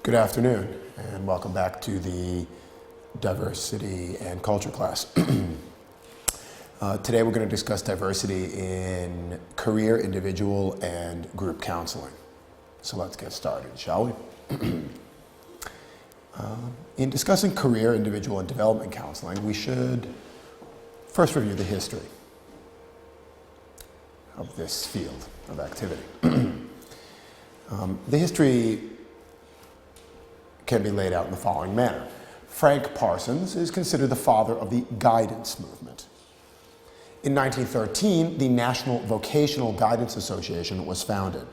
Good afternoon, and welcome back to the diversity and culture class. Today we're going to discuss diversity in career, individual, and group counseling. So let's get started, shall we? In discussing career, individual, and development counseling, we should first review the history of this field of activity. The history can be laid out in the following manner. Frank Parsons is considered the father of the guidance movement. In 1913, the National Vocational Guidance Association was founded,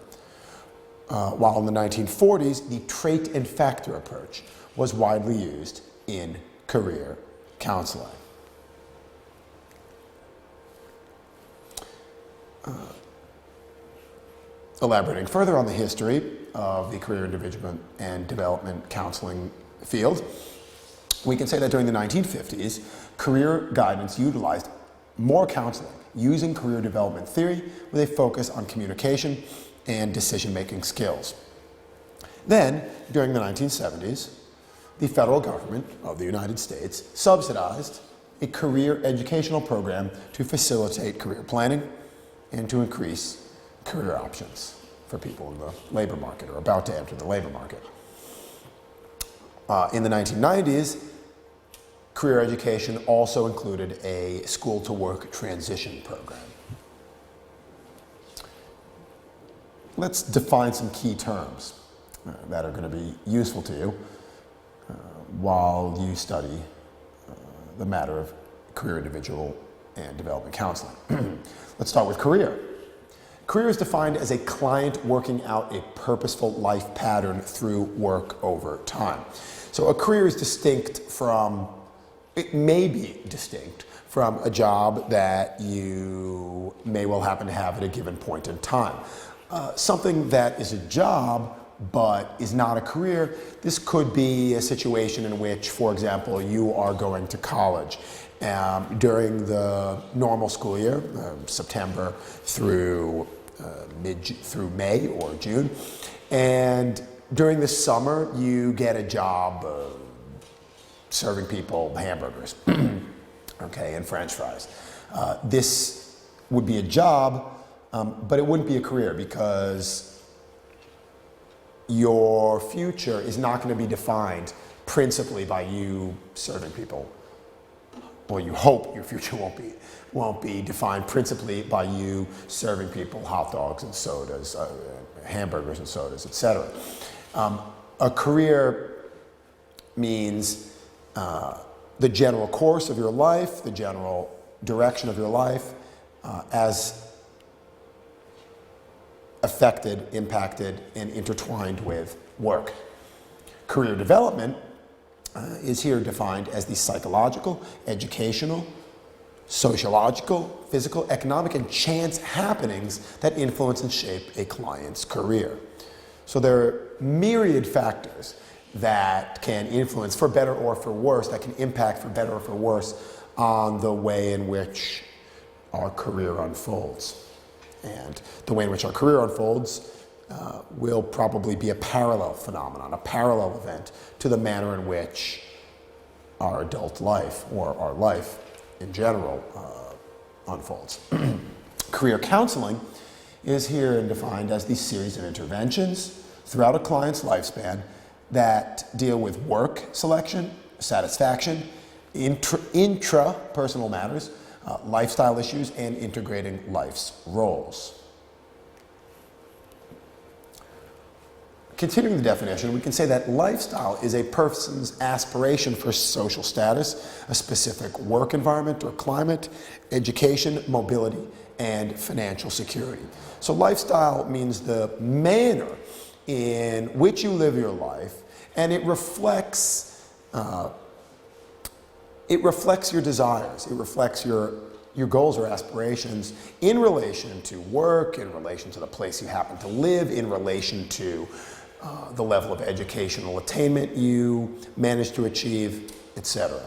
while in the 1940s, the trait and factor approach was widely used in career counseling. Elaborating further on the history of the career, individual, and development counseling field, we can say that during the 1950s, career guidance utilized more counseling using career development theory with a focus on communication and decision-making skills. Then, during the 1970s, the federal government of the United States subsidized a career educational program to facilitate career planning and to increase career options for people in the labor market or about to enter the labor market. In the 1990s, career education also included a school-to-work transition program. Let's define some key terms that are going to be useful to you while you study the matter of career, individual, and development counseling. Let's start with career. Career is defined as a client working out a purposeful life pattern through work over time. So a career is distinct from, it may be distinct from a job that you may well happen to have at a given point in time. Something that is a job but is not a career, this could be a situation in which, for example, you are going to college during the normal school year, September through May or June, and during the summer you get a job serving people hamburgers, okay, and French fries. This would be a job, but it wouldn't be a career because your future is not going to be defined principally by you serving people. Well, you hope your future won't be defined principally by you serving people hot dogs and sodas, hamburgers and sodas, etc. A career means the general course of your life, the general direction of your life, as affected, impacted, and intertwined with work. Career development is here defined as the psychological, educational, sociological, physical, economic, and chance happenings that influence and shape a client's career. So there are myriad factors that can influence, for better or for worse, that can impact for better or for worse on the way in which our career unfolds. And the way in which our career unfolds will probably be a parallel phenomenon, a parallel event to the manner in which our adult life, or our life in general, unfolds. Career counseling is here defined as the series of interventions throughout a client's lifespan that deal with work selection, satisfaction, intra-personal matters, lifestyle issues, and integrating life's roles. Continuing the definition, we can say that lifestyle is a person's aspiration for social status, a specific work environment or climate, education, mobility, and financial security. So lifestyle means the manner in which you live your life, and it reflects your desires, it reflects your goals or aspirations in relation to work, in relation to the place you happen to live, in relation to the level of educational attainment you manage to achieve, etc.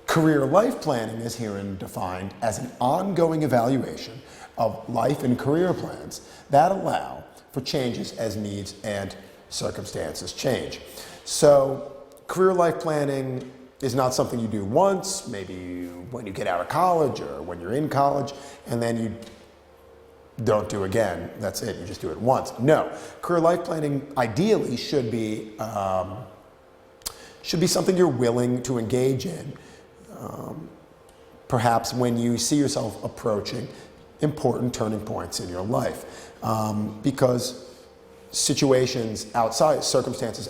Career life planning is herein defined as an ongoing evaluation of life and career plans that allow for changes as needs and circumstances change. So career life planning is not something you do once, maybe when you get out of college or when you're in college, and then you don't do again. That's it, you just do it once. No, career life planning ideally should be something you're willing to engage in, perhaps when you see yourself approaching important turning points in your life. Because circumstances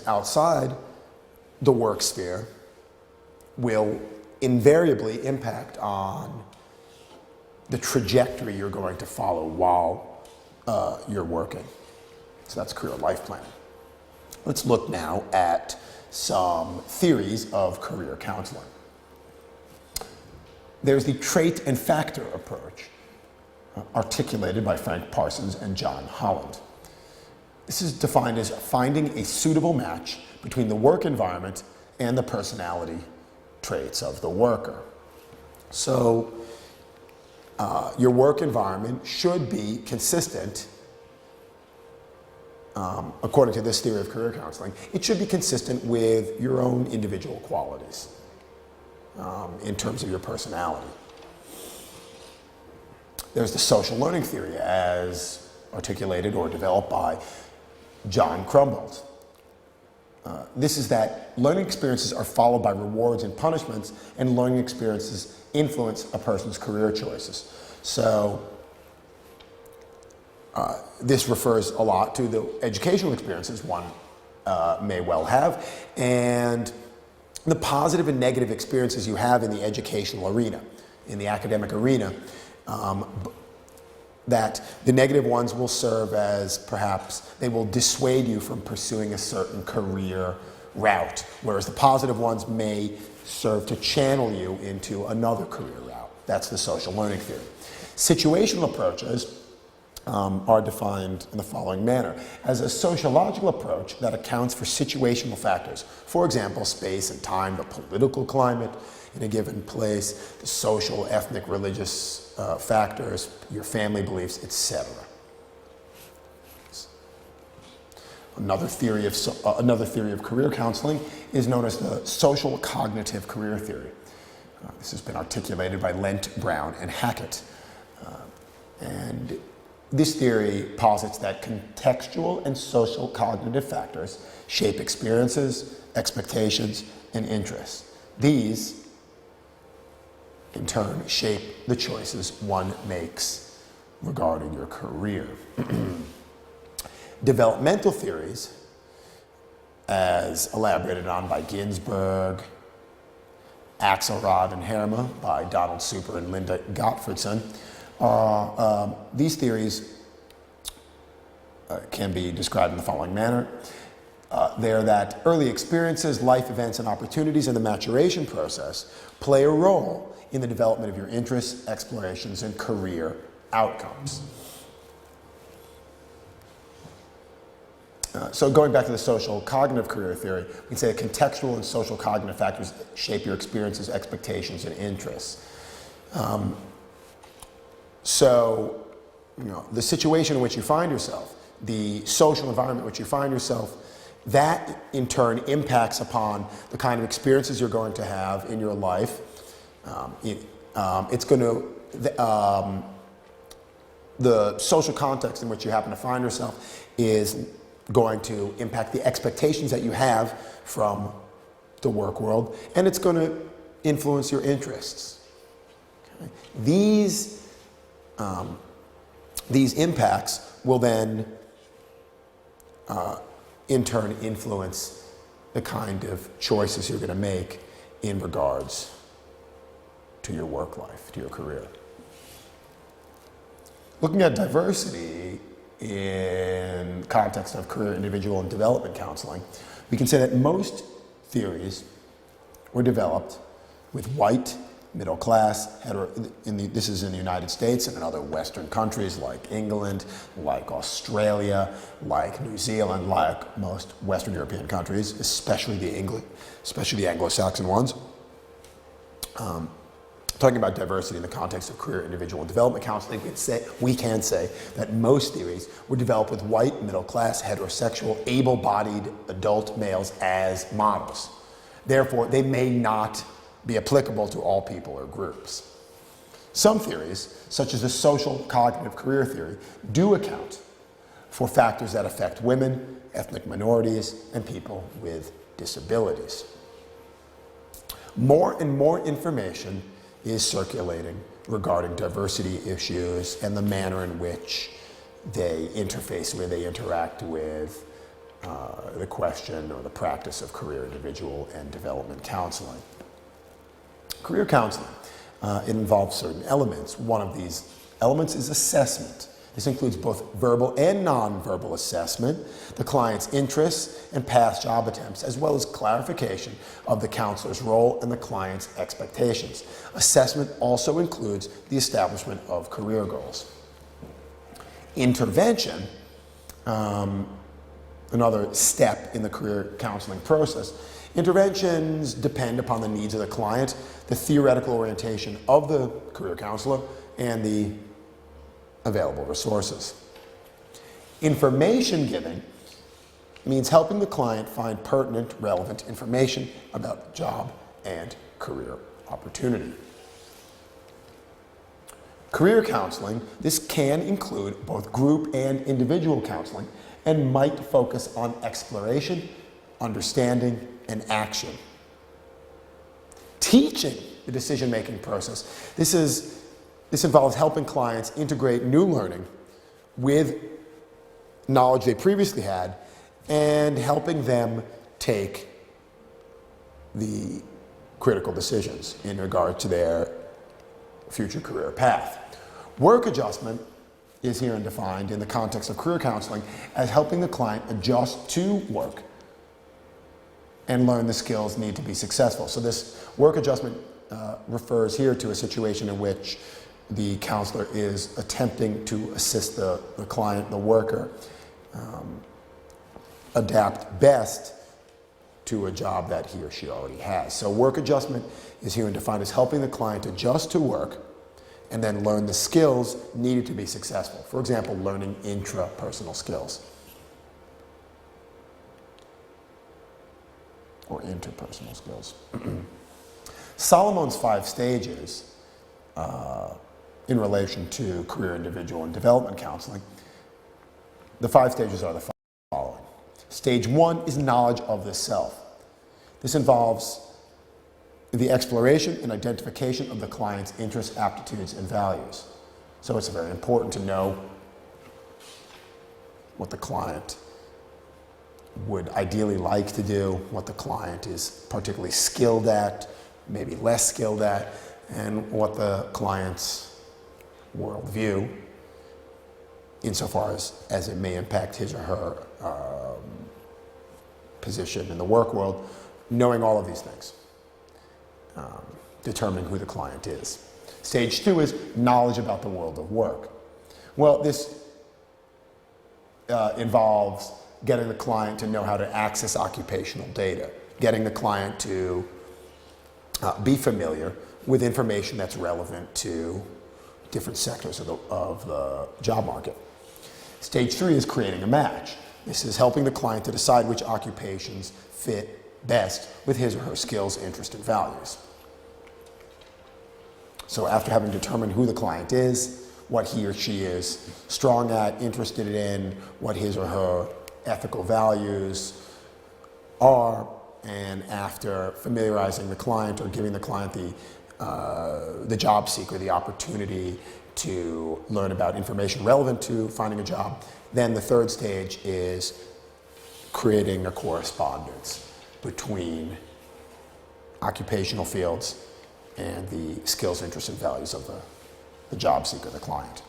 outside the work sphere will invariably impact on the trajectory you're going to follow while you're working. So that's career life planning. Let's look now at some theories of career counseling. There's the trait and factor approach, articulated by Frank Parsons and John Holland. This is defined as finding a suitable match between the work environment and the personality traits of the worker. So your work environment should be consistent, according to this theory of career counseling, it should be consistent with your own individual qualities in terms of your personality. There's the social learning theory as articulated or developed by John Crumboldt. This is that learning experiences are followed by rewards and punishments, and learning experiences influence a person's career choices. So this refers a lot to the educational experiences one may well have, and the positive and negative experiences you have in the educational arena, in the academic arena. That the negative ones will serve as, perhaps, they will dissuade you from pursuing a certain career route, whereas the positive ones may serve to channel you into another career route. That's the social learning theory. Situational approaches are defined in the following manner: as a sociological approach that accounts for situational factors, for example, space and time, the political climate in a given place, the social, ethnic, religious factors, your family beliefs, etc. Another theory of career counseling is known as the social cognitive career theory. This has been articulated by Lent, Brown, and Hackett. And this theory posits that contextual and social cognitive factors shape experiences, expectations, and interests. These, in turn, shape the choices one makes regarding your career. Developmental theories, as elaborated on by Ginsberg, Axelrod, and Herma, by Donald Super and Linda Gottfredson, these theories can be described in the following manner. They're that early experiences, life events, and opportunities in the maturation process play a role in the development of your interests, explorations, and career outcomes. So going back to the social cognitive career theory, we can say that contextual and social cognitive factors shape your experiences, expectations, and interests. So, the situation in which you find yourself, the social environment in which you find yourself, that in turn impacts upon the kind of experiences you're going to have in your life. It's going to, the social context in which you happen to find yourself is going to impact the expectations that you have from the work world, and it's going to influence your interests. Okay? These impacts will then in turn influence the kind of choices you're going to make in regards to your work life, to your career. Looking at diversity in context of career, individual, and development counseling, we can say that most theories were developed with white, middle class, this is in the United States and in other Western countries like England, like Australia, like New Zealand, like most Western European countries, especially the Anglo-Saxon ones. Talking about diversity in the context of career, individual, and development counseling, we can say that most theories were developed with white, middle-class, heterosexual, able-bodied adult males as models. Therefore, they may not be applicable to all people or groups. Some theories, such as the social cognitive career theory, do account for factors that affect women, ethnic minorities, and people with disabilities. More and more information is circulating regarding diversity issues and the manner in which they interface with, they interact with the question or the practice of career, individual, and development counseling. Career counseling, it involves certain elements. One of these elements is assessment. This includes both verbal and nonverbal assessment, the client's interests and past job attempts, as well as clarification of the counselor's role and the client's expectations. Assessment also includes the establishment of career goals. Intervention, another step in the career counseling process. Interventions depend upon the needs of the client, the theoretical orientation of the career counselor, and the available resources. Information giving means helping the client find pertinent, relevant information about job and career opportunity. Career counseling, this can include both group and individual counseling and might focus on exploration, understanding, and action. Teaching the decision-making process. This involves helping clients integrate new learning with knowledge they previously had and helping them take the critical decisions in regard to their future career path. Work adjustment is herein defined in the context of career counseling as helping the client adjust to work and learn the skills needed to be successful. So this work adjustment refers here to a situation in which the counselor is attempting to assist the client, the worker, adapt best to a job that he or she already has. So work adjustment is here defined as helping the client adjust to work and then learn the skills needed to be successful. For example, learning intrapersonal skills or interpersonal skills. Solomon's 5 stages in relation to career, individual, and development counseling, the 5 stages are the following. Stage 1 is knowledge of the self. This involves the exploration and identification of the client's interests, aptitudes, and values. So it's very important to know what the client would ideally like to do, what the client is particularly skilled at, maybe less skilled at, and what the client's worldview, insofar as it may impact his or her position in the work world, knowing all of these things, determining who the client is. Stage 2 is knowledge about the world of work. Well, this involves getting the client to know how to access occupational data, getting the client to be familiar with information that's relevant to different sectors of the job market. Stage 3 is creating a match. This is helping the client to decide which occupations fit best with his or her skills, interests, and values. So after having determined who the client is, what he or she is strong at, interested in, what his or her ethical values are, and after familiarizing the client or giving the client the job seeker the opportunity to learn about information relevant to finding a job, then the 3rd stage is creating a correspondence between occupational fields and the skills, interests, and values of the job seeker, the client.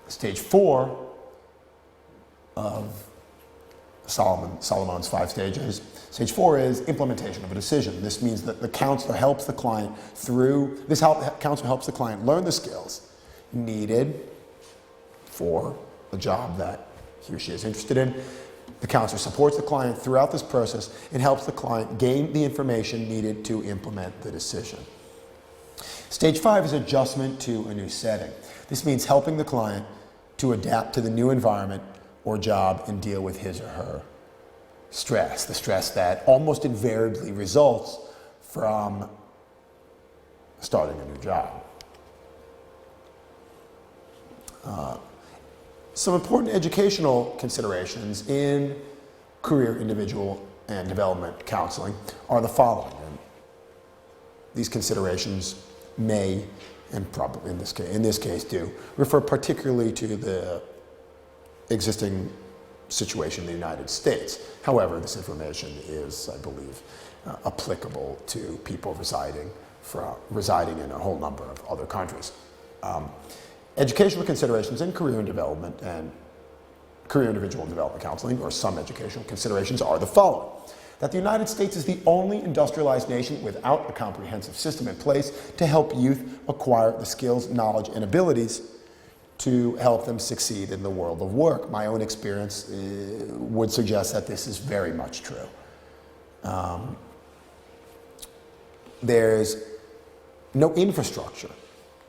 Stage 4 of Solomon's 5 stages. Stage 4 is implementation of a decision. This means that the counselor helps the client counselor helps the client learn the skills needed for a job that he or she is interested in. The counselor supports the client throughout this process and helps the client gain the information needed to implement the decision. Stage 5 is adjustment to a new setting. This means helping the client to adapt to the new environment or job and deal with his or her stress, the stress that almost invariably results from starting a new job. Some important educational considerations in career, individual, and development counseling are the following. And these considerations may, and probably in this case do, refer particularly to the existing situation in the United States. However, this information is, I believe, applicable to people residing in a whole number of other countries. Educational considerations in career and development and career, individual, and development counseling, or some educational considerations, are the following. That the United States is the only industrialized nation without a comprehensive system in place to help youth acquire the skills, knowledge, and abilities to help them succeed in the world of work. My own experience would suggest that this is very much true. There's no infrastructure,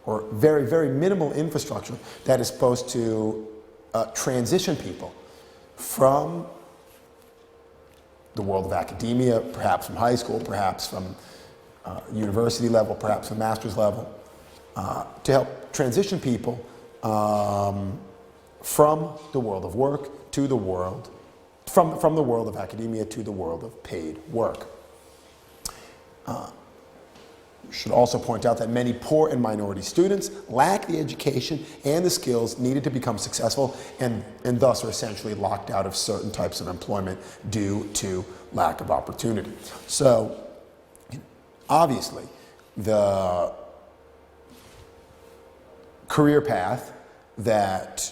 or very, very minimal infrastructure, that is supposed to transition people from the world of academia, perhaps from high school, perhaps from university level, perhaps from master's level, to help transition people from the world of work to the world, from the world of academia to the world of paid work. Should also point out that many poor and minority students lack the education and the skills needed to become successful, and thus are essentially locked out of certain types of employment due to lack of opportunity. So, obviously, the career path that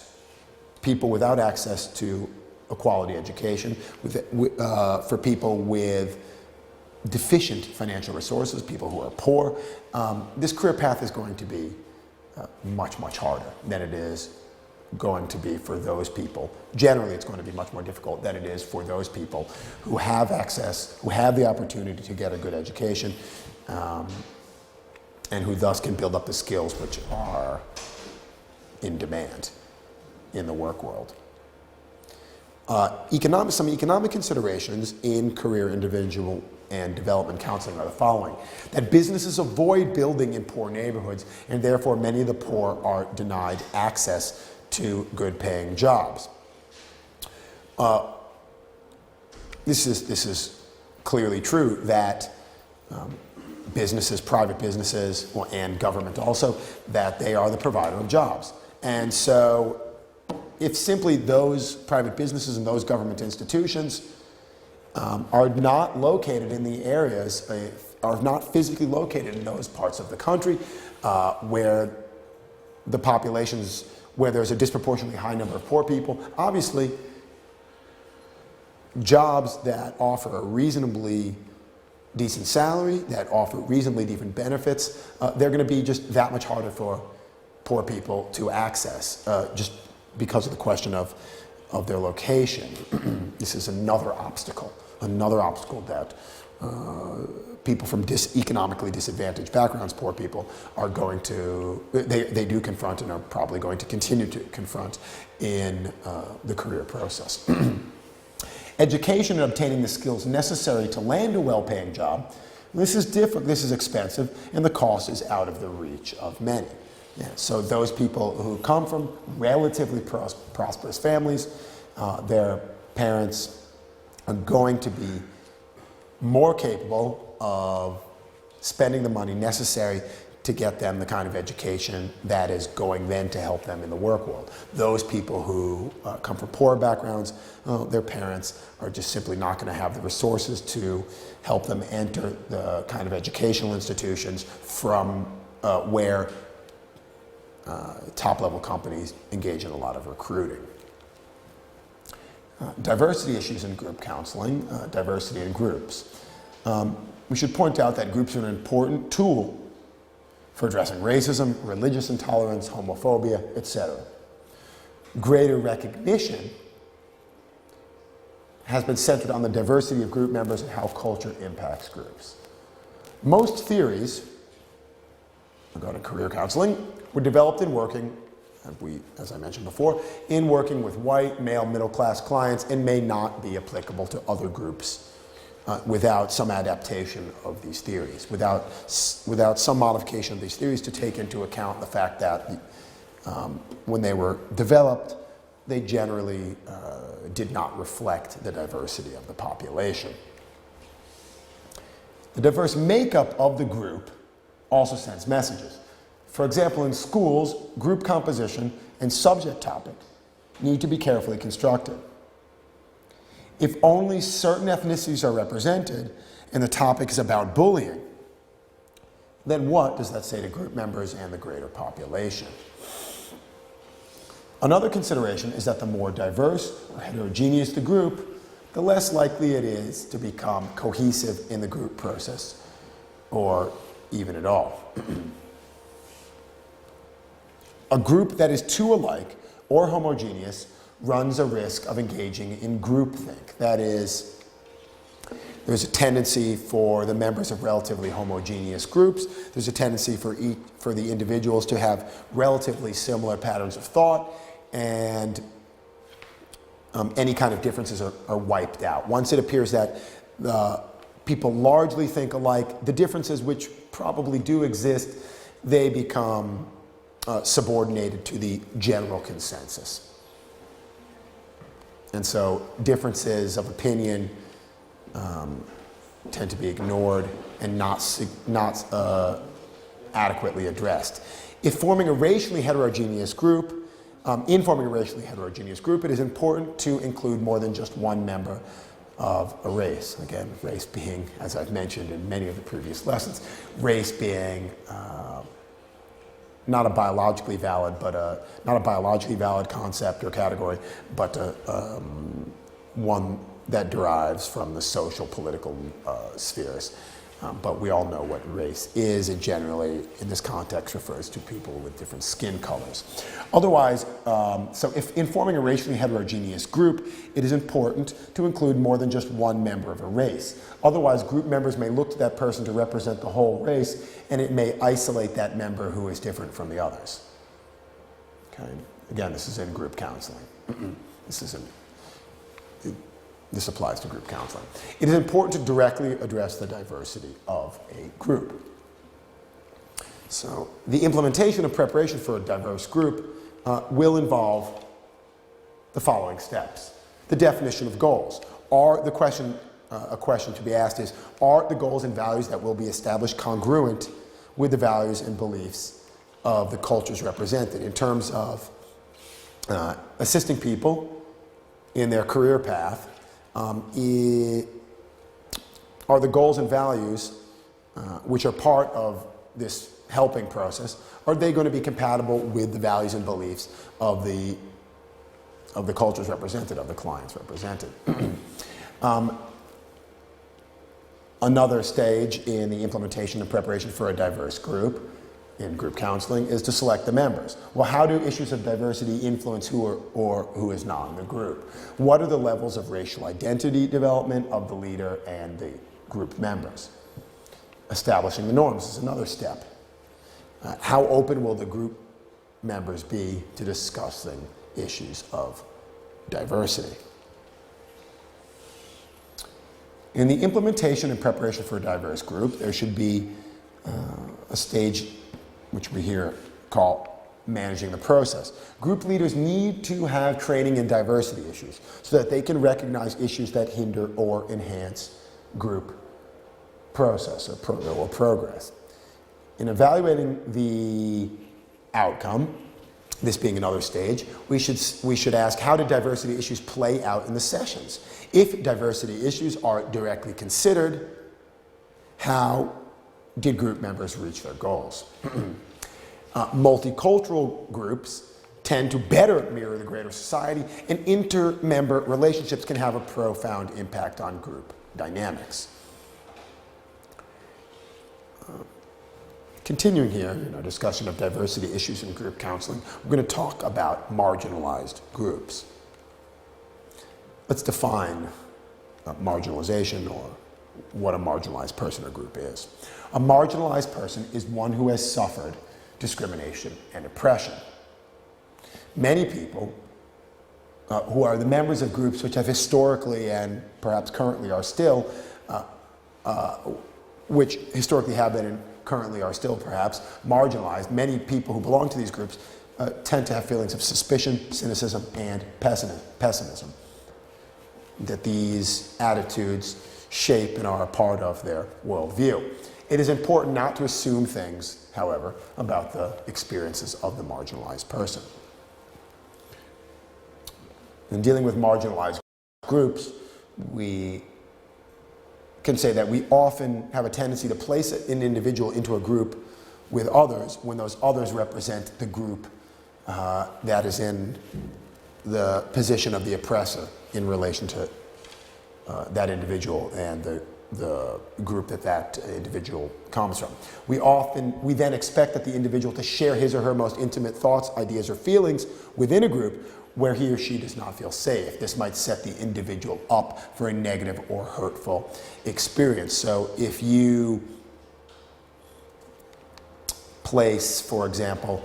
people without access to a quality education, for people with deficient financial resources, people who are poor, this career path is going to be much, much harder than it is going to be for those people. Generally, it's going to be much more difficult than it is for those people who have access, who have the opportunity to get a good education, and who thus can build up the skills which are in demand in the work world. Some economic considerations in career, individual, and development counseling are the following. That businesses avoid building in poor neighborhoods, and therefore many of the poor are denied access to good paying jobs. This is clearly true that businesses, private businesses, and government also, that they are the provider of jobs. And so if simply those private businesses and those government institutions are not located in the areas, are not physically located in those parts of the country where the populations, where there's a disproportionately high number of poor people, obviously jobs that offer a reasonably decent salary, that offer reasonably decent benefits, they're going to be just that much harder for poor people to access, just because of the question of their location. This is another obstacle that people from economically disadvantaged backgrounds, poor people, are going to, they do confront and are probably going to continue to confront in the career process. Education and obtaining the skills necessary to land a well-paying job, this is different, this is expensive, and the cost is out of the reach of many. Yeah, so those people who come from relatively prosperous families, their parents are going to be more capable of spending the money necessary to get them the kind of education that is going then to help them in the work world. Those people who come from poor backgrounds, their parents are just simply not going to have the resources to help them enter the kind of educational institutions from where top-level companies engage in a lot of recruiting. Diversity issues in group counseling, diversity in groups. We should point out that groups are an important tool for addressing racism, religious intolerance, homophobia, etc. Greater recognition has been centered on the diversity of group members and how culture impacts groups. Most theories regarding career counseling were developed in working, as I mentioned before, in working with white, male, middle-class clients and may not be applicable to other groups without some adaptation of these theories, without some modification of these theories to take into account the fact that when they were developed, they generally did not reflect the diversity of the population. The diverse makeup of the group also sends messages. For example, in schools, group composition and subject topic need to be carefully constructed. If only certain ethnicities are represented and the topic is about bullying, then what does that say to group members and the greater population? Another consideration is that the more diverse or heterogeneous the group, the less likely it is to become cohesive in the group process, or even at all. A group that is too alike or homogeneous runs a risk of engaging in groupthink. That is, there's a tendency for the members of relatively homogeneous groups, there's a tendency for the individuals to have relatively similar patterns of thought, and any kind of differences are wiped out. Once it appears that people largely think alike, the differences which probably do exist, they become subordinated to the general consensus. And so differences of opinion tend to be ignored and not adequately addressed. In forming a racially heterogeneous group, it is important to include more than just one member of a race. Again, race being, as I've mentioned in many of the previous lessons, race being not a biologically valid concept or category, but one that derives from the social, political spheres. But we all know what race is, and generally, in this context, refers to people with different skin colors. Otherwise, so if in forming a racially heterogeneous group, it is important to include more than just one member of a race. Otherwise, group members may look to that person to represent the whole race, and it may isolate that member who is different from the others. Okay? Again, this is in group counseling. This applies to group counseling. It is important to directly address the diversity of a group. So the implementation of preparation for a diverse group will involve the following steps. The definition of goals. A question to be asked is, are the goals and values that will be established congruent with the values and beliefs of the cultures represented in terms of assisting people in their career path? Are the goals and values, which are part of this helping process, are they going to be compatible with the values and beliefs of the cultures represented, of the clients represented? Another stage in the implementation and preparation for a diverse group in group counseling is to select the members. Well, how do issues of diversity influence who is not in the group? What are the levels of racial identity development of the leader and the group members? Establishing the norms is another step. How open will the group members be to discussing issues of diversity? In the implementation and preparation for a diverse group, there should be a stage which we here call managing the process. Group leaders need to have training in diversity issues so that they can recognize issues that hinder or enhance group process or progress. In evaluating the outcome, this being another stage, we should ask, how did diversity issues play out in the sessions? If diversity issues are directly considered, how did group members reach their goals? Multicultural groups tend to better mirror the greater society, and inter-member relationships can have a profound impact on group dynamics. Continuing here in our discussion of diversity issues in group counseling, we're going to talk about marginalized groups. Let's define marginalization, or what a marginalized person or group is. A marginalized person is one who has suffered discrimination, and oppression. Many people who are the members of groups which have historically and perhaps currently are still, which historically have been and currently are still perhaps marginalized, many people who belong to these groups tend to have feelings of suspicion, cynicism, and pessimism. That these attitudes shape and are a part of their worldview. It is important not to assume things, however, about the experiences of the marginalized person. In dealing with marginalized groups, we can say that we often have a tendency to place an individual into a group with others when those others represent the group that is in the position of the oppressor in relation to that individual and the group that individual comes from. We then expect that the individual to share his or her most intimate thoughts, ideas, or feelings within a group where he or she does not feel safe. This might set the individual up for a negative or hurtful experience. So if you place, for example,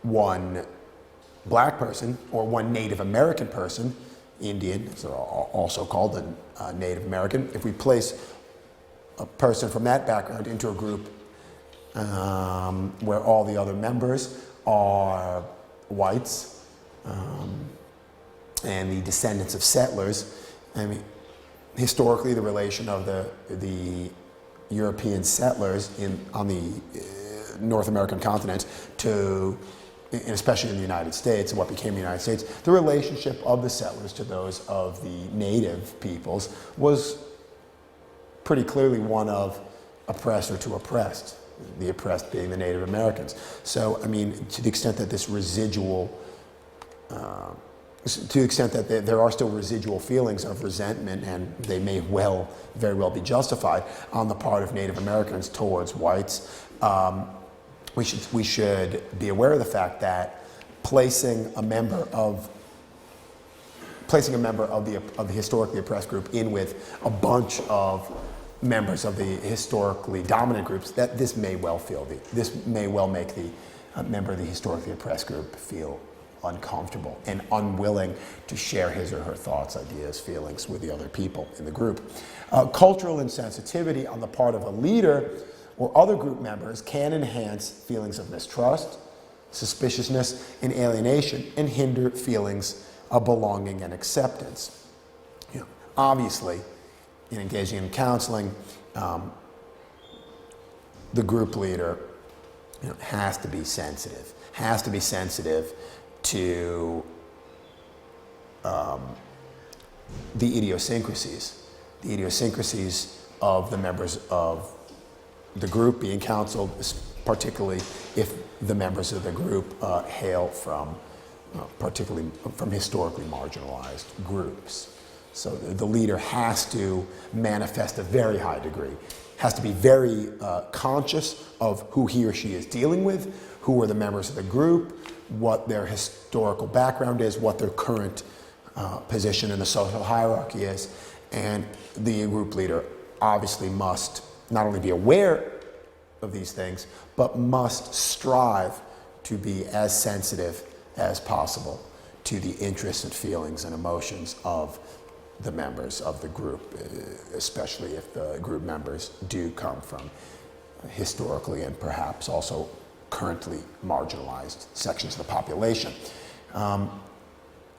one black person or one Native American person, Indian, is also called a Native American, if we place a person from that background into a group where all the other members are whites and the descendants of settlers, I mean, historically the relation of the European settlers on the North American continent to, and especially in the United States, and what became the United States, the relationship of the settlers to those of the native peoples was pretty clearly one of oppressor to oppressed, the oppressed being the Native Americans. So, I mean, to the extent that this residual, to the extent that there are still residual feelings of resentment, and they may very well be justified on the part of Native Americans towards whites, we should be aware of the fact that placing a member of the historically oppressed group in with a bunch of members of the historically dominant groups, that this may well make the member of the historically oppressed group feel uncomfortable and unwilling to share his or her thoughts, ideas, feelings with the other people in the group. Cultural insensitivity on the part of a leader or other group members can enhance feelings of mistrust, suspiciousness, and alienation, and hinder feelings of belonging and acceptance. Obviously, in engaging in counseling, the group leader has to be sensitive to the idiosyncrasies of the members of the group being counseled, particularly if the members of the group hail from historically marginalized groups. So the leader has to manifest a very high degree, has to be very conscious of who he or she is dealing with, who are the members of the group, what their historical background is, what their current position in the social hierarchy is, and the group leader obviously must not only be aware of these things, but must strive to be as sensitive as possible to the interests and feelings and emotions of the members of the group, especially if the group members do come from historically and perhaps also currently marginalized sections of the population.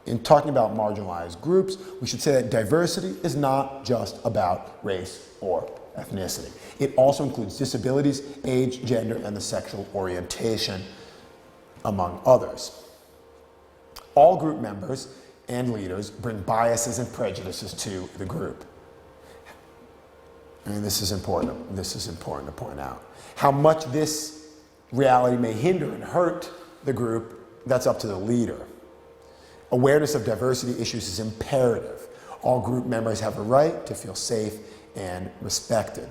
In talking about marginalized groups, we should say that diversity is not just about race or ethnicity. It also includes disabilities, age, gender, and the sexual orientation, among others. All group members and leaders bring biases and prejudices to the group. And this is important to point out. How much this reality may hinder and hurt the group, that's up to the leader. Awareness of diversity issues is imperative. All group members have a right to feel safe and respected.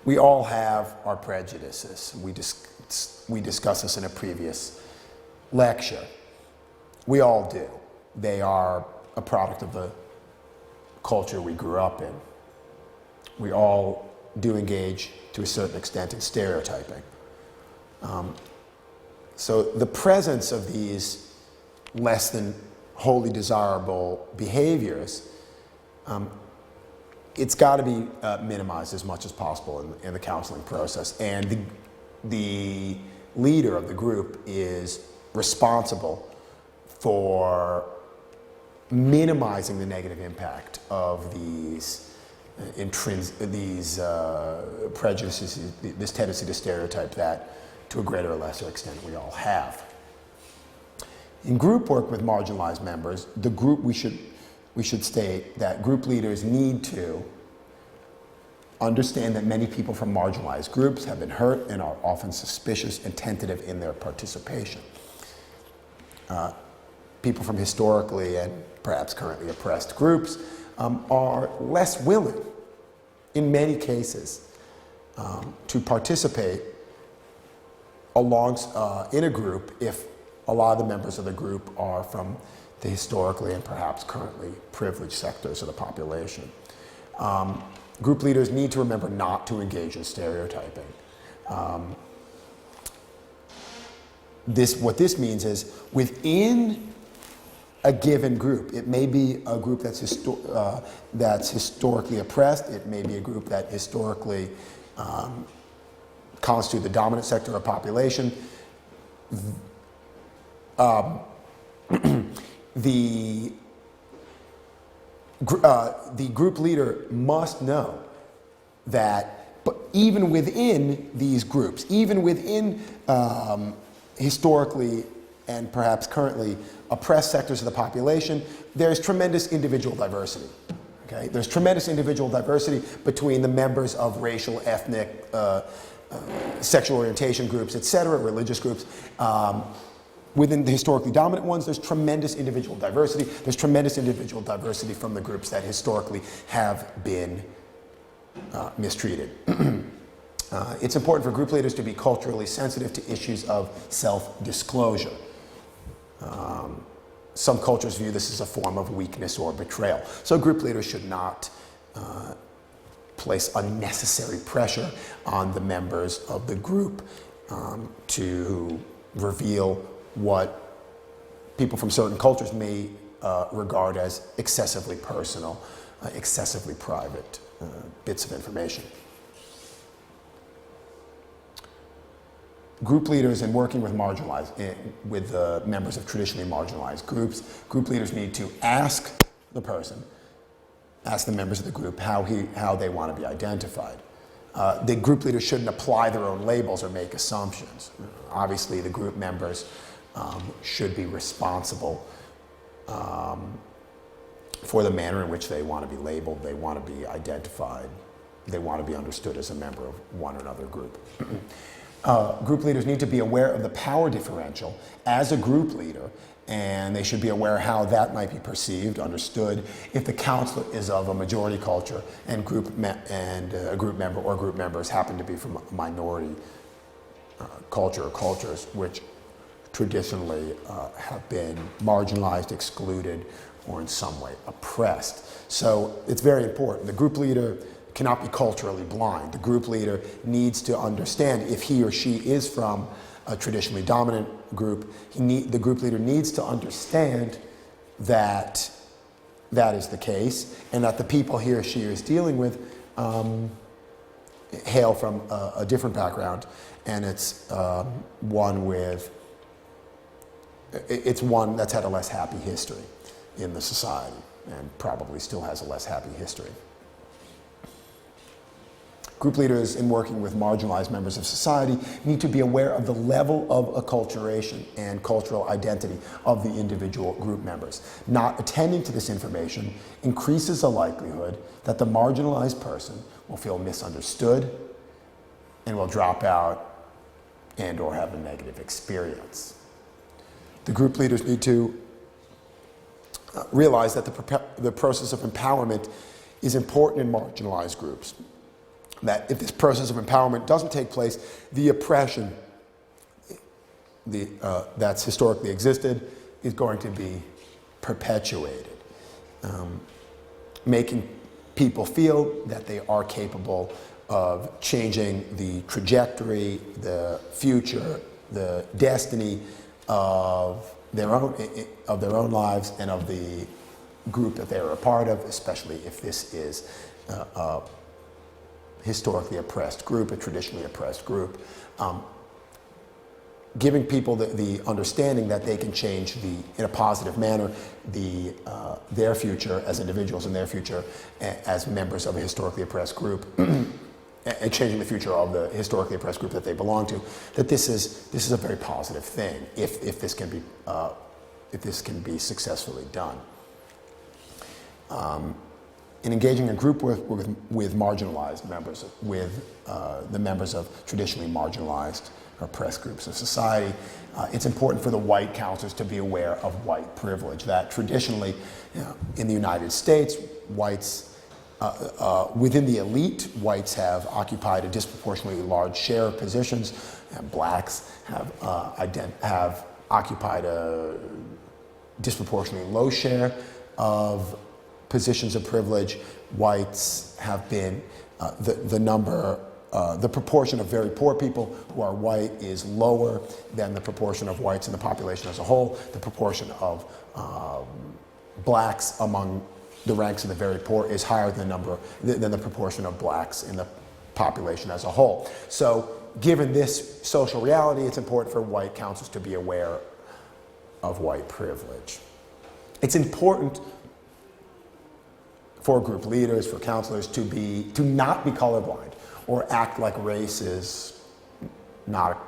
We all have our prejudices. We discussed this in a previous lecture. We all do. They are a product of the culture we grew up in. We all do engage to a certain extent in stereotyping. So the presence of these less than wholly desirable behaviors, it's got to be minimized as much as possible in the counseling process. And the leader of the group is responsible for minimizing the negative impact of these prejudices, this tendency to stereotype that to a greater or lesser extent we all have. In group work with marginalized members, we should state that group leaders need to understand that many people from marginalized groups have been hurt and are often suspicious and tentative in their participation. People from historically and perhaps currently oppressed groups are less willing, in many cases, to participate in a group if a lot of the members of the group are from the historically and perhaps currently privileged sectors of the population. Group leaders need to remember not to engage in stereotyping. What this means is within a given group, it may be a group that's historically oppressed, it may be a group that historically constitute the dominant sector of population. The group leader must know that, but even within these groups, even within historically and perhaps currently oppressed sectors of the population, there's tremendous individual diversity. Okay? There's tremendous individual diversity between the members of racial, ethnic, sexual orientation groups, etc., religious groups. Within the historically dominant ones, there's tremendous individual diversity. There's tremendous individual diversity from the groups that historically have been mistreated. It's important for group leaders to be culturally sensitive to issues of self-disclosure. Some cultures view this as a form of weakness or betrayal. So group leaders should not place unnecessary pressure on the members of the group to reveal what people from certain cultures may regard as excessively personal, excessively private bits of information. Group leaders in working with members of traditionally marginalized groups, group leaders need to ask the members of the group how they want to be identified. The group leader shouldn't apply their own labels or make assumptions. Obviously, the group members should be responsible for the manner in which they want to be labeled, they want to be identified, they want to be understood as a member of one or another group. Group leaders need to be aware of the power differential as a group leader, and they should be aware how that might be perceived, understood, if the counselor is of a majority culture and a group member or group members happen to be from a minority culture or cultures which traditionally have been marginalized, excluded, or in some way oppressed. So it's very important. The group leader cannot be culturally blind. The group leader needs to understand if he or she is from a traditionally dominant group, the group leader needs to understand that that is the case and that the people he or she is dealing with hail from a different background, and it's one that's had a less happy history in the society and probably still has a less happy history. Group leaders in working with marginalized members of society need to be aware of the level of acculturation and cultural identity of the individual group members. Not attending to this information increases the likelihood that the marginalized person will feel misunderstood and will drop out and or have a negative experience. The group leaders need to realize that the process of empowerment is important in marginalized groups. That if this process of empowerment doesn't take place, the oppression that's historically existed is going to be perpetuated, making people feel that they are capable of changing the trajectory, the future, the destiny of their own lives and of the group that they're a part of, especially if this is a historically oppressed group, a traditionally oppressed group. Giving people the understanding that they can change in a positive manner their future as individuals and their future as members of a historically oppressed group, and changing the future of the historically oppressed group that they belong to. That this is a very positive thing if this can be successfully done. In engaging a group with marginalized members, with the members of traditionally marginalized or oppressed groups of society, it's important for the white counselors to be aware of white privilege. That traditionally, in the United States, whites, within the elite, whites have occupied a disproportionately large share of positions, and blacks have occupied a disproportionately low share of positions of privilege. Whites have been the proportion of very poor people who are white is lower than the proportion of whites in the population as a whole. The proportion of blacks among the ranks of the very poor is higher than the proportion of blacks in the population as a whole. So given this social reality, it's important for white counselors to be aware of white privilege. It's important for group leaders, for counselors to not be colorblind or act like race is not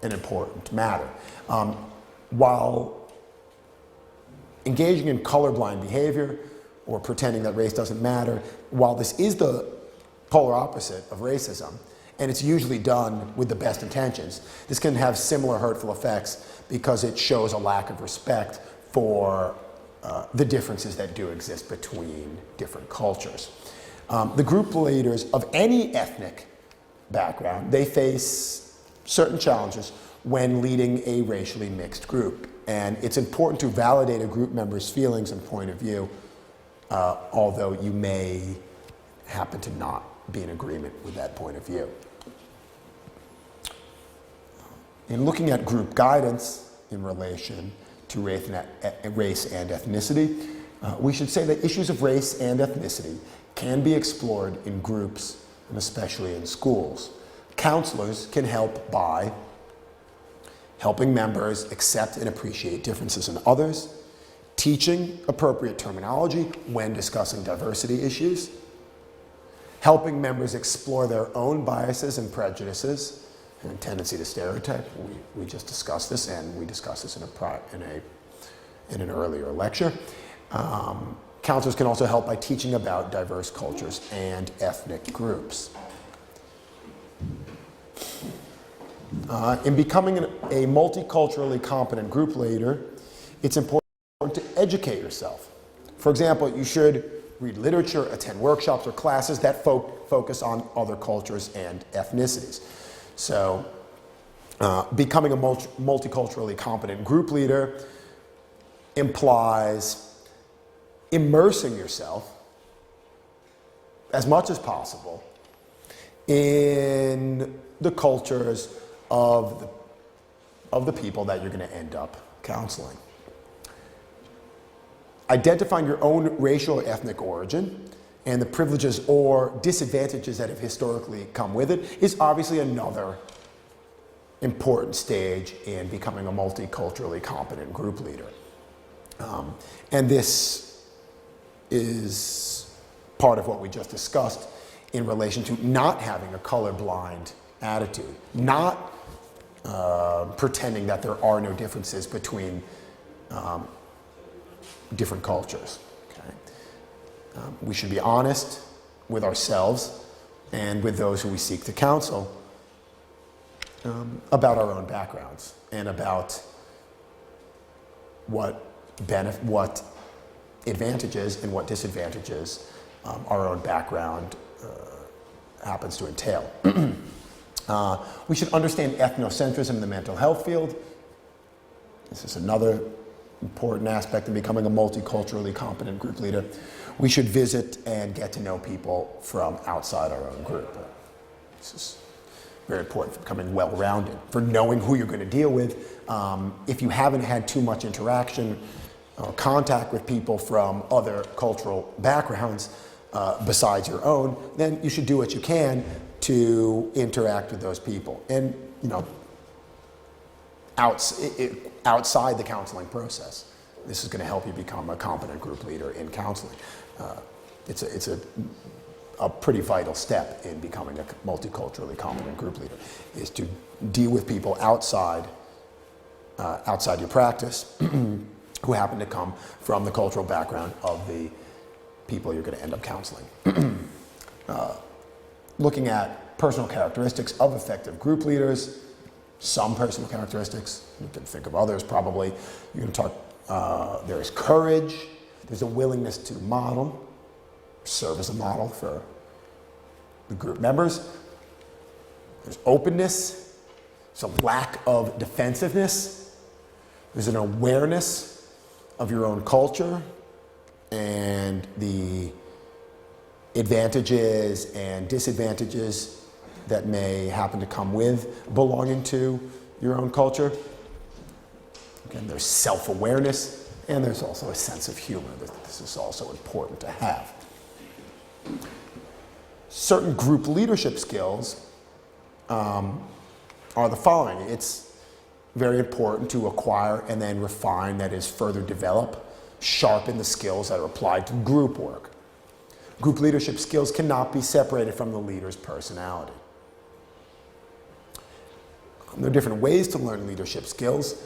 an important matter. While engaging in colorblind behavior or pretending that race doesn't matter, while this is the polar opposite of racism, and it's usually done with the best intentions, this can have similar hurtful effects because it shows a lack of respect for the differences that do exist between different cultures. The group leaders of any ethnic background, they face certain challenges when leading a racially mixed group. And it's important to validate a group member's feelings and point of view, although you may happen to not be in agreement with that point of view. In looking at group guidance in relation to race and ethnicity, we should say that issues of race and ethnicity can be explored in groups and especially in schools. Counselors can help by helping members accept and appreciate differences in others, teaching appropriate terminology when discussing diversity issues, helping members explore their own biases and prejudices and tendency to stereotype. We just discussed this, and we discussed this in an earlier lecture. Counselors can also help by teaching about diverse cultures and ethnic groups. In becoming a multiculturally competent group leader, it's important to educate yourself. For example, you should read literature, attend workshops or classes that focus on other cultures and ethnicities. So, becoming a multiculturally competent group leader implies immersing yourself as much as possible in the cultures of the people that you're going to end up counseling. Identifying your own racial or ethnic origin and the privileges or disadvantages that have historically come with it is obviously another important stage in becoming a multiculturally competent group leader. And this is part of what we just discussed in relation to not having a colorblind attitude, not pretending that there are no differences between different cultures. Okay? We should be honest with ourselves and with those who we seek to counsel about our own backgrounds and about what advantages and what disadvantages our own background happens to entail. We should understand ethnocentrism in the mental health field. This is another important aspect in becoming a multiculturally competent group leader. We should visit and get to know people from outside our own group. This is very important for becoming well-rounded, for knowing who you're going to deal with. If you haven't had too much interaction or contact with people from other cultural backgrounds besides your own, then you should do what you can to interact with those people. And, you know, outside the counseling process, this is going to help you become a competent group leader in counseling. It's a pretty vital step in becoming a multiculturally competent group leader, is to deal with people outside your practice who happen to come from the cultural background of the people you're going to end up counseling. Looking at personal characteristics of effective group leaders, some personal characteristics, you can think of others probably. You can talk, there's courage, there's a willingness to model, serve as a model for the group members. There's openness, there's a lack of defensiveness, there's an awareness of your own culture and the advantages and disadvantages that may happen to come with belonging to your own culture. Again, there's self-awareness, and there's also a sense of humor. This is also important to have. Certain group leadership skills are the following. It's very important to acquire and then refine, that is, further develop, sharpen the skills that are applied to group work. Group leadership skills cannot be separated from the leader's personality. There are different ways to learn leadership skills.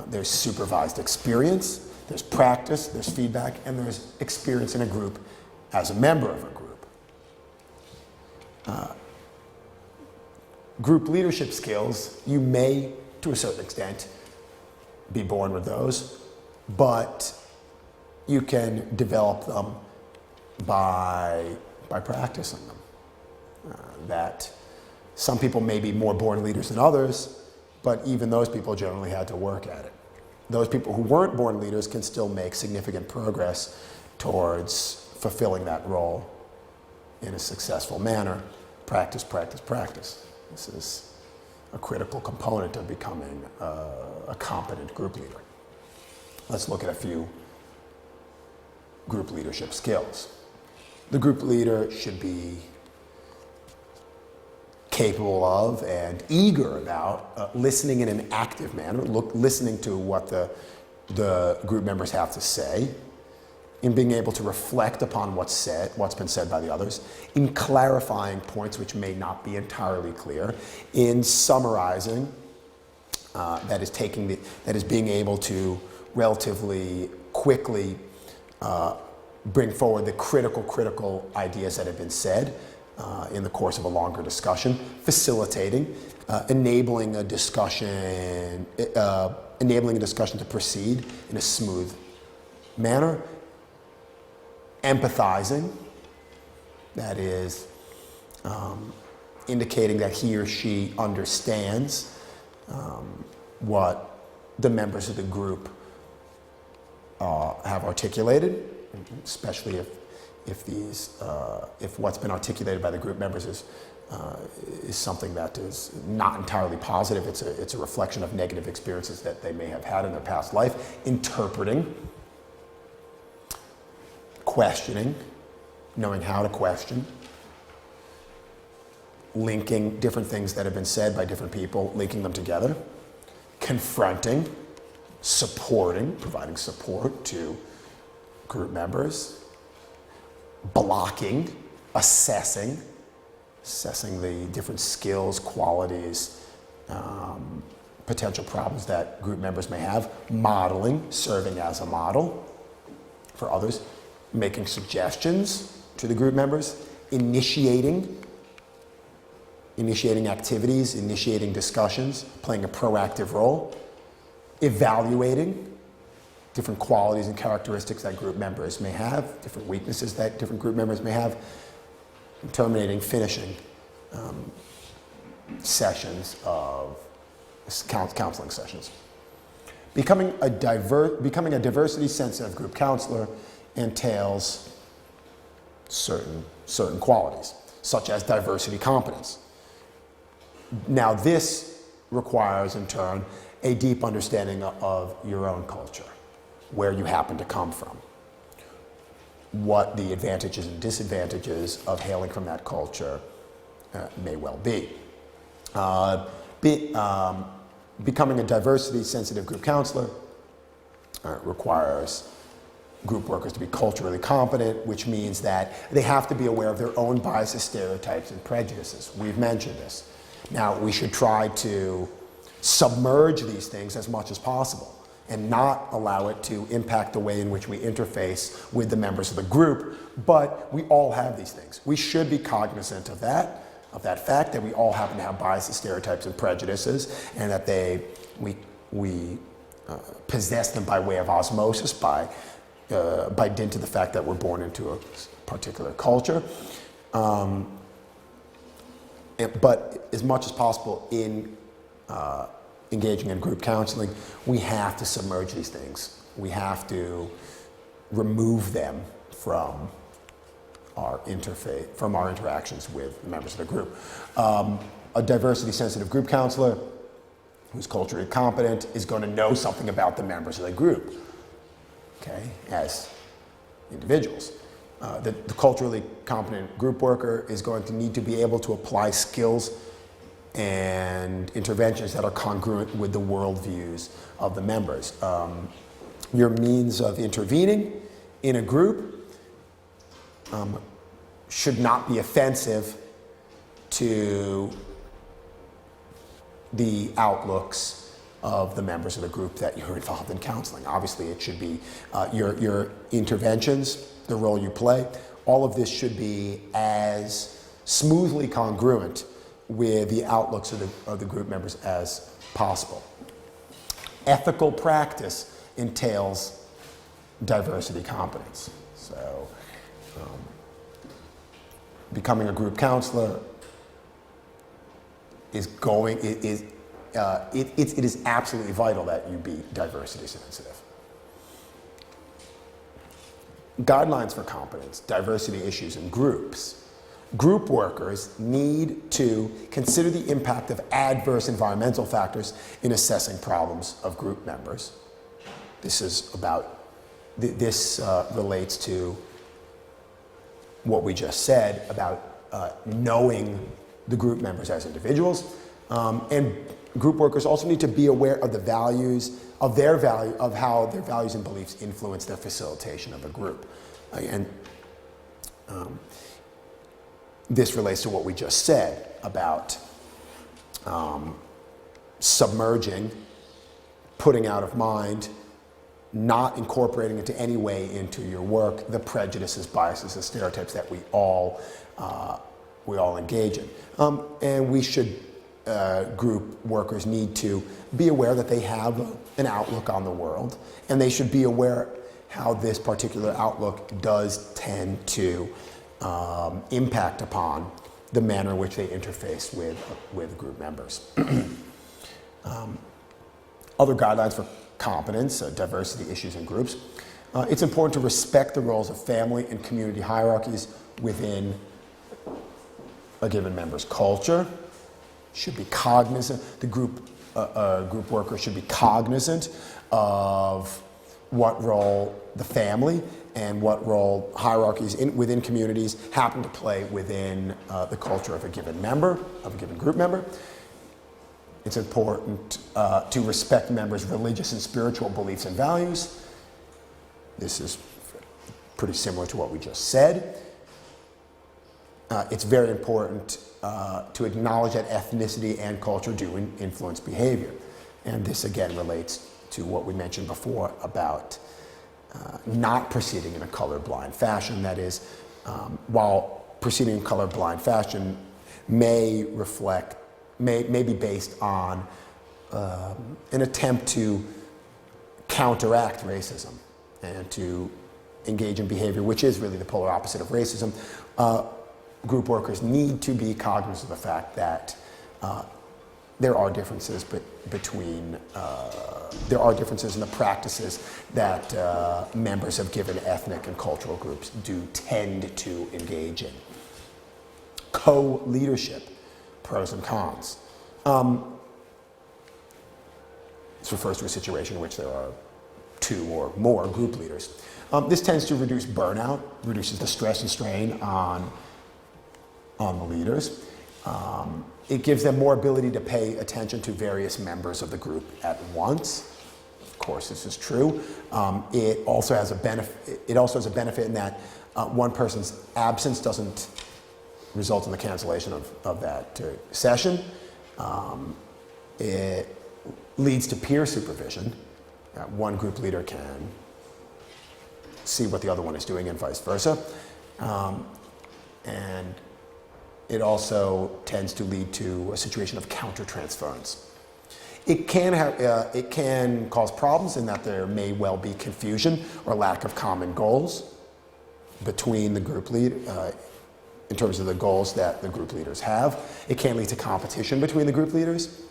There's supervised experience, there's practice, there's feedback, and there's experience in a group as a member of a group. Group leadership skills, you may, to a certain extent, be born with those, but you can develop them by practicing them. That some people may be more born leaders than others, but even those people generally had to work at it. Those people who weren't born leaders can still make significant progress towards fulfilling that role in a successful manner. Practice, practice, practice. This is a critical component of becoming a competent group leader. Let's look at a few group leadership skills. The group leader should be capable of and eager about listening in an active manner, listening to what the group members have to say, in being able to reflect upon what's been said by the others, in clarifying points which may not be entirely clear, in summarizing, that is being able to relatively quickly bring forward the critical ideas that have been said in the course of a longer discussion, facilitating, enabling a discussion to proceed in a smooth manner, empathizing, that is, indicating that he or she understands what the members of the group have articulated, especially if what's been articulated by the group members is something that is not entirely positive. It's a reflection of negative experiences that they may have had in their past life. Interpreting, questioning, knowing how to question, linking different things that have been said by different people, linking them together, confronting, supporting, providing support to group members, blocking, assessing the different skills, qualities, potential problems that group members may have, modeling, serving as a model for others, making suggestions to the group members, initiating activities, initiating discussions, playing a proactive role, evaluating different qualities and characteristics that group members may have, different weaknesses that different group members may have, and terminating, finishing sessions of counseling sessions. Becoming a diversity-sensitive group counselor entails certain qualities, such as diversity competence. Now this requires, in turn, a deep understanding of your own culture, where you happen to come from, what the advantages and disadvantages of hailing from that culture may well be. Becoming a diversity-sensitive group counselor requires group workers to be culturally competent, which means that they have to be aware of their own biases, stereotypes, and prejudices. We've mentioned this. Now, we should try to submerge these things as much as possible and not allow it to impact the way in which we interface with the members of the group, but we all have these things. We should be cognizant of that fact that we all happen to have biases, stereotypes, and prejudices, and that we possess them by way of osmosis, by dint of the fact that we're born into a particular culture. But as much as possible in engaging in group counseling, we have to submerge these things. We have to remove them from our interactions with members of the group. A diversity-sensitive group counselor who's culturally competent is going to know something about the members of the group, okay, as individuals. The culturally competent group worker is going to need to be able to apply skills and interventions that are congruent with the worldviews of the members. Your means of intervening in a group should not be offensive to the outlooks of the members of the group that you're involved in counseling. Obviously, it should be your interventions, the role you play. All of this should be as smoothly congruent with the outlooks of the group members as possible. Ethical practice entails diversity competence. So, becoming a group counselor it is absolutely vital that you be diversity sensitive. Guidelines for competence, diversity issues in groups. Group workers need to consider the impact of adverse environmental factors in assessing problems of group members. This relates to what we just said about knowing the group members as individuals. And group workers also need to be aware of the values, of how their values and beliefs influence their facilitation of a group. This relates to what we just said about submerging, putting out of mind, not incorporating into any way into your work the prejudices, biases, and stereotypes that we all engage in. And we should, group workers need to be aware that they have an outlook on the world, and they should be aware how this particular outlook does tend to impact upon the manner in which they interface with group members. Other guidelines for competence, diversity issues in groups. It's important to respect the roles of family and community hierarchies within a given member's culture. Should be cognizant, the group worker should be cognizant of what role the family and what role hierarchies within communities happen to play within the culture of a given member, of a given group member. It's important to respect members' religious and spiritual beliefs and values. This is pretty similar to what we just said. It's very important to acknowledge that ethnicity and culture do influence behavior. And this again relates to what we mentioned before about not proceeding in a colorblind fashion. That is, while proceeding in colorblind fashion may be based on an attempt to counteract racism and to engage in behavior which is really the polar opposite of racism, group workers need to be cognizant of the fact that there are differences there are differences in the practices that members of given ethnic and cultural groups do tend to engage in. Co-leadership, pros and cons. This refers to a situation in which there are 2 or more group leaders. This tends to reduce burnout, reduces the stress and strain on the leaders. It gives them more ability to pay attention to various members of the group at once. Of course, this is true. It also has a benefit. It also has a benefit in that one person's absence doesn't result in the cancellation of that session. It leads to peer supervision. One group leader can see what the other one is doing and vice versa. And it also tends to lead to a situation of countertransference. It can cause problems in that there may well be confusion or lack of common goals between the group lead in terms of the goals that the group leaders have. It can lead to competition between the group leaders.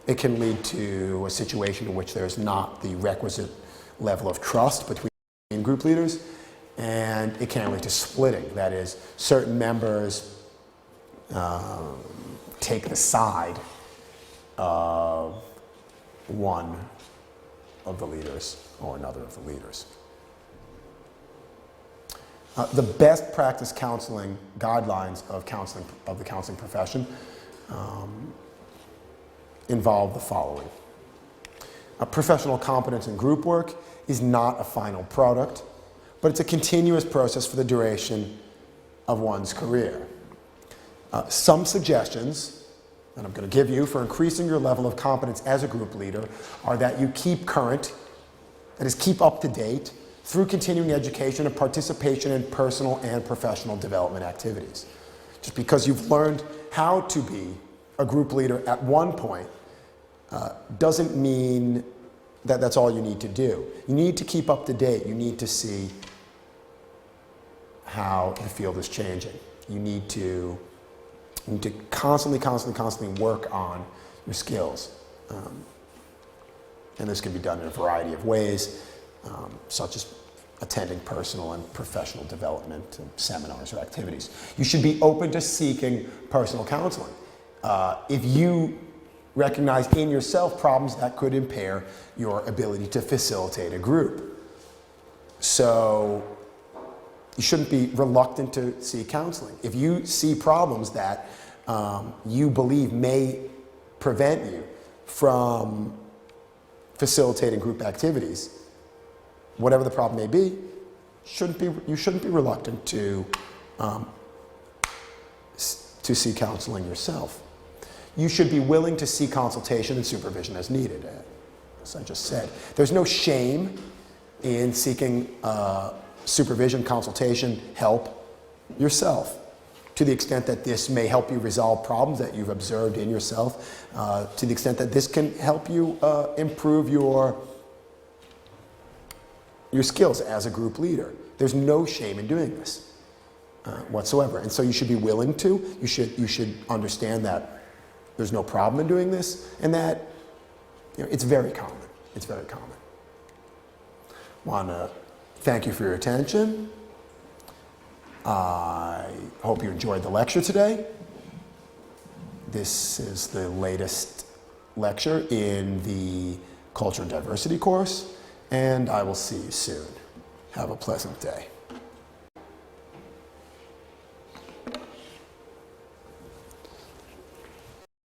It can lead to a situation in which there's not the requisite level of trust between group leaders, and it can lead to splitting. That is, certain members take the side of one of the leaders or another of the leaders. The best practice counseling guidelines of the counseling profession involve the following. Professional competence in group work is not a final product, but it's a continuous process for the duration of one's career. Some suggestions that I'm going to give you for increasing your level of competence as a group leader are that you keep current, that is, keep up to date through continuing education and participation in personal and professional development activities. Just because you've learned how to be a group leader at one point doesn't mean that that's all you need to do. You need to keep up to date. You need to see how the field is changing. You need to constantly work on your skills. And this can be done in a variety of ways, such as attending personal and professional development seminars or activities. You should be open to seeking personal counseling. If you recognize in yourself problems that could impair your ability to facilitate a group. So you shouldn't be reluctant to seek counseling. If you see problems that you believe may prevent you from facilitating group activities, whatever the problem may be, you shouldn't be reluctant to seek counseling yourself. You should be willing to seek consultation and supervision as needed, as I just said. There's no shame in seeking supervision, consultation, help yourself, to the extent that this may help you resolve problems that you've observed in yourself, to the extent that this can help you improve your skills as a group leader. There's no shame in doing this whatsoever. And so you should be willing to. You should understand that there's no problem in doing this, and that it's very common. It's very common. Want to thank you for your attention. I hope you enjoyed the lecture today. This is the latest lecture in the Culture and Diversity course, and I will see you soon. Have a pleasant day.